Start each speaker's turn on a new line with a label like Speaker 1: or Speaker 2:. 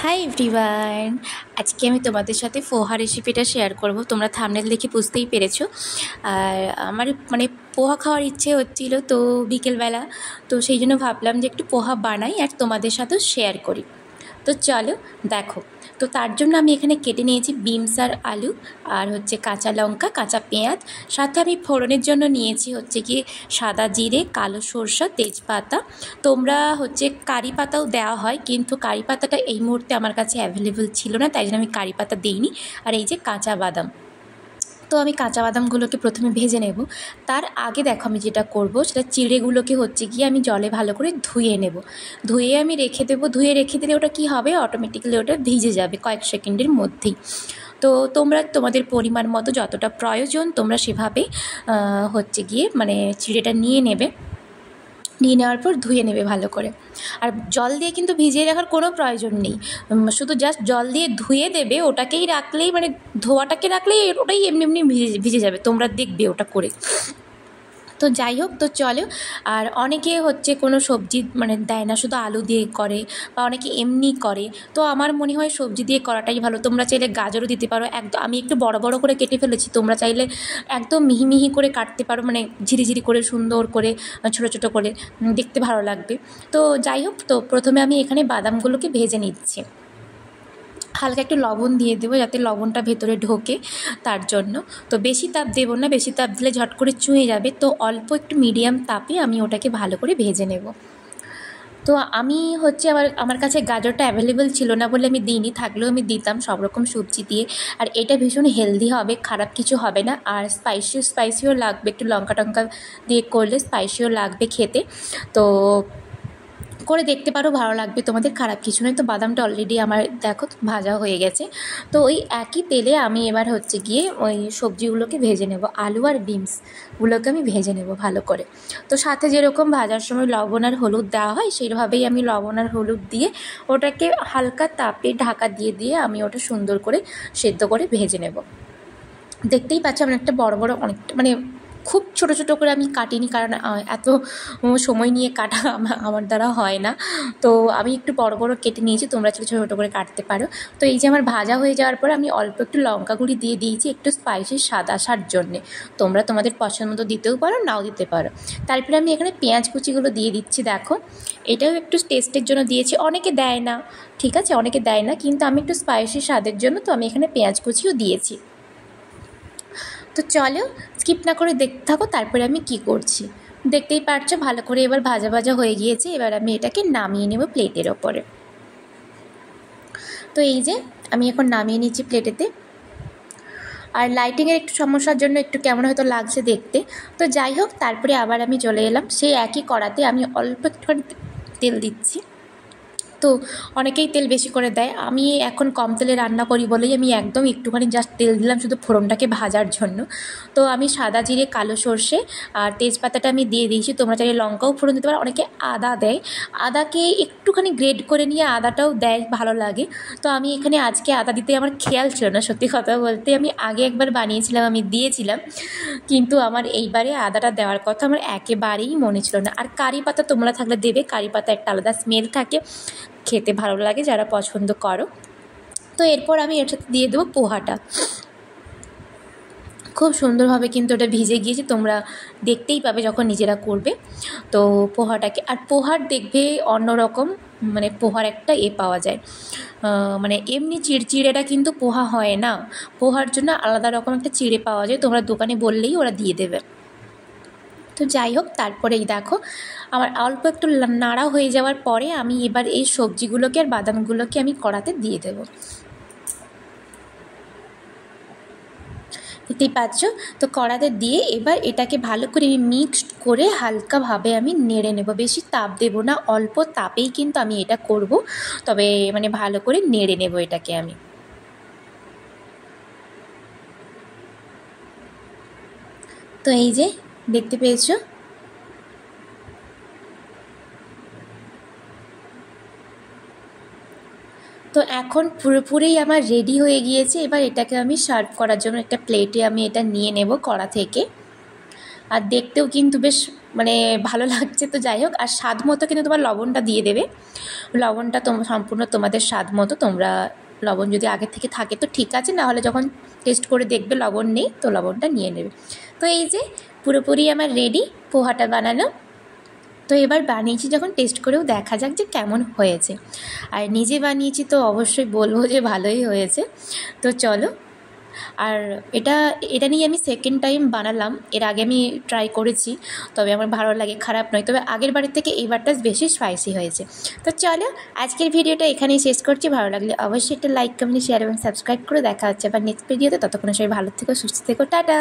Speaker 1: Hi everyone, আজকে আমি তোমাদের সাথে পোহা রেসিপিটা শেয়ার করব। তোমরা থাম্বনেল দেখে বুঝতেই পেরেছো। আর আমার পোহা খাওয়ার ইচ্ছে হচ্ছিল, তো বিকেলবেলা, তো সেই জন্য ভাবলাম যে একটু পোহা বানাই আর তোমাদের সাথেও শেয়ার করি। তো চলো দেখো। তো তার জন্য আমি এখানে কেটে নিয়েছি বিনস আর আলু, আর হচ্ছে কাঁচা লঙ্কা, কাঁচা পেঁয়াজ। সাথে আমি ফোড়নের জন্য নিয়েছি হচ্ছে কি সাদা জিরে, কালো সরষা, তেজপাতা। তোমরা হচ্ছে কারি পাতাও দেওয়া হয়, কিন্তু কারি পাতাটা এই মুহূর্তে আমার কাছে অ্যাভেলেবল ছিল না, তাই জন্য আমি কারি পাতা দিইনি। আর এই যে কাঁচা বাদাম, তো আমি কাঁচা বাদামগুলোকে প্রথমে ভেজে নেব। তার আগে দেখো আমি যেটা করব, সেটা চিড়েগুলোকে হচ্ছে গিয়ে আমি জলে ভালো করে ধুয়ে নেব। ধুয়ে আমি রেখে দেবো। ধুয়ে রেখে দিলে ওটা কি হবে, অটোমেটিক্যালি ওটা ভিজে যাবে কয়েক সেকেন্ডের মধ্যেই। তো তোমরা তোমাদের পরিমাণ মতো যতটা প্রয়োজন তোমরা সেভাবে হচ্ছে গিয়ে চিড়েটা নিয়ে নেবে। নিয়ে নেওয়ার পর ধুয়ে নেবে ভালো করে। আর জল দিয়ে কিন্তু ভিজিয়ে রাখার কোনো প্রয়োজন নেই, শুধু জাস্ট জল দিয়ে ধুয়ে দেবে। ওটাকেই রাখলেই ধোয়াটাকে রাখলেই ওটাই এমনি এমনি ভিজে যাবে, তোমরা দেখবে ওটা করে। তো যাই হোক, তো চলো। আর অনেকে হচ্ছে কোনো সবজি দেয় না, শুধু আলু দিয়ে করে, বা অনেকে এমনি করে। তো আমার মনে হয় সবজি দিয়ে করাটাই ভালো। তোমরা চাইলে গাজরও দিতে পারো, একদম আমি একটু বড় বড় করে কেটে ফেলেছি। তোমরা চাইলে একদম মিহি মিহি করে কাটতে পারো, ঝিরিঝিরি করে, সুন্দর করে, ছোটো ছোটো করে, দেখতে ভালো লাগবে। তো যাই হোক, তো প্রথমে আমি এখানে বাদামগুলোকে ভেজে নিচ্ছি। হালকা একটু লবণ দিয়ে দেবো যাতে লবণটা ভেতরে ঢোকে, তার জন্য। তো বেশি তাপ দেবো না, বেশি তাপ দিলে ঝট করে চুঁয়ে যাবে। তো অল্প একটু মিডিয়াম তাপে আমি ওটাকে ভালো করে ভেজে নেব। তো আমি হচ্ছে আমার কাছে গাজরটা অ্যাভেলেবেল ছিল না বলে আমি দিইনি, থাকলেও আমি দিতাম সব রকম সবজি দিয়ে। আর এটা ভীষণ হেলদি হবে, খারাপ কিছু হবে না। আর স্পাইসিও লাগবে, একটু লঙ্কা টঙ্কা দিয়ে করলে স্পাইসিও লাগবে খেতে। তো করে দেখতে পারো, ভালো লাগবে তোমাদের, খারাপ কিছু নয়। তো বাদামটা অলরেডি আমার দেখো ভাজা হয়ে গেছে। তো ওই একই তেলে আমি এবার হচ্ছে গিয়ে ওই সবজিগুলোকে ভেজে নেব। আলু আর বিনসগুলোকে আমি ভেজে নেব ভালো করে। তো সাথে যেরকম ভাজার সময় লবণ আর হলুদ দেওয়া হয়, সেইভাবেই আমি লবণ আর হলুদ দিয়ে ওটাকে হালকা তাপে ঢাকা দিয়ে দিয়ে আমি ওটা সুন্দর করে সেদ্ধ করে ভেজে নেব। দেখতেই পাচ্ছি অনেকটা বড় বড়, অনেকটা খুব ছোট ছোট করে আমি কাটিনি, কারণ এত সময় নিয়ে কাটা আমার দ্বারা হয় না। তো আমি একটু বড় বড় কেটে নিয়েছি, তোমরা ছোটো ছোটো করে কাটতে পারো। তো এই যে আমার ভাজা হয়ে যাওয়ার পর আমি অল্প একটু লঙ্কা গুঁড়ি দিয়ে দিয়েছি, একটু স্পাইসি স্বাদ আসার জন্যে। তোমরা তোমাদের পছন্দ মতো দিতেও পারো, নাও দিতে পারো। তারপরে আমি এখানে পেঁয়াজ কুচিগুলো দিয়ে দিচ্ছি। দেখো, এটাও একটু টেস্টের জন্য দিয়েছি, অনেকে দেয় না, ঠিক আছে, অনেকে দেয় না, কিন্তু আমি একটু স্পাইসি স্বাদের জন্য তো আমি এখানে পেঁয়াজ কুচিও দিয়েছি। তো চলো, স্কিপ না করে দেখতে থাকো তারপরে আমি কি করছি। দেখতেই পারছো ভালো করে এবার ভাজা ভাজা হয়ে গিয়েছে। এবার আমি এটাকে নামিয়ে নেব প্লেটের ওপরে। তো এই যে আমি এখন নামিয়ে নিচ্ছি প্লেটেতে। আর লাইটিংয়ের একটু সমস্যার জন্য একটু কেমন হয়তো লাগছে দেখতে। তো যাই হোক, তারপরে আবার আমি চলে এলাম সেই একই কড়াতে। আমি অল্প একটুখানি তেল দিচ্ছি। তো অনেকেই তেল বেশি করে দেয়, আমি এখন কম তেলে রান্না করি বলেই আমি একদম একটুখানি জাস্ট তেল দিলাম শুধু ফোড়নটাকে ভাজার জন্য। তো আমি সাদা জিরে, কালো সর্ষে আর তেজপাতাটা আমি দিয়ে দিয়েছি। তোমরা চাইলে লঙ্কাও ফোড়ন দিতে পারো, অনেকে আদা দেয়, আদাকে একটুখানি গ্রেড করে নিয়ে আদাটাও দেয়, ভালো লাগে। তো আমি এখানে আজকে আদা দিতে আমার খেয়াল ছিল না, সত্যি কথা বলতে। আমি আগে একবার বানিয়েছিলাম, আমি দিয়েছিলাম, কিন্তু আমার এইবারে আদাটা দেওয়ার কথা আমার একেবারেই মনে ছিল না। আর কারি পাতা তোমরা থাকলে দেবে, কারি পাতা একটা আলাদা স্মেল থাকে, খেতে ভালো লাগে যারা পছন্দ করো। তো এরপর আমি এর সাথে দিয়ে দেবো পোহাটা। খুব সুন্দরভাবে কিন্তু ওটা ভিজে গিয়েছে, তোমরা দেখতেই পাবে যখন নিজেরা করবে। তো পোহাটাকে, আর পোহার দেখবে অন্যরকম পোহার একটা পাওয়া যায়, এমনি চিড়চিড়েটা কিন্তু পোহা হয় না, পোহার জন্য আলাদা রকম একটা চিড়ে পাওয়া যায়, তোমরা দোকানে বললেই ওরা দিয়ে দেবে। তো যাই হোক, তারপরে এই দেখো আমার অল্প একটু নাড়া হয়ে যাওয়ার পরে আমি এবার এই সবজিগুলোকে আর বাদামগুলোকে আমি কড়াতে দিয়ে দেব। দেখতেই পাচ্ছ। তো কড়াতে দিয়ে এবার এটাকে ভালো করে মিক্সড করে হালকাভাবে আমি নেড়ে নেব। বেশি তাপ দেব না, অল্প তাপেই কিন্তু আমি এটা করব। তবে ভালো করে নেড়ে নেব এটাকে আমি। তো এই যে দেখতে পেয়েছো, তো এখন পুরোপুরি আমার রেডি হয়ে গিয়েছে। এবার এটাকে আমি সার্ভ করার জন্য একটা প্লেটে আমি এটা নিয়ে নেব কড়া থেকে। আর দেখতেও কিন্তু বেশ মানে ভালো লাগছে। তো যাই হোক, আর স্বাদ মতো কিন্তু তোমার লবণটা দিয়ে দেবে। লবণটা সম্পূর্ণ তোমাদের স্বাদ মতো, তোমরা লবণ যদি আগে থেকে থাকে তো ঠিক আছে, নাহলে যখন টেস্ট করে দেখবে লবণ নেই তো লবণটা নিয়ে নেবে। তো এই যে পুরোপুরি আমার রেডি পোহাটা বানানো। তো এবার বানিয়েছি যখন, টেস্ট করেও দেখা যাক যে কেমন হয়েছে। আর নিজে বানিয়েছি তো অবশ্যই বলবো যে ভালোই হয়েছে। তো চলো, আর এটা এটা নিয়ে আমি সেকেন্ড টাইম বানালাম। এর আগে আমি ট্রাই করেছি, তবে আমার ভালো লাগে, খারাপ নয়। তবে আগের বারের থেকে এইবারটা বেশি স্পাইসি হয়েছে। তো চলো, আজকের ভিডিওটা এখানেই শেষ করছি। ভালো লাগলে অবশ্যই একটা লাইক, কমেন্ট, শেয়ার এবং সাবস্ক্রাইব করে দেখা হচ্ছে আবার নেক্সট ভিডিওতে। ততক্ষণ সবাই ভালো থেকো, সুস্থ থেকো, টাটা।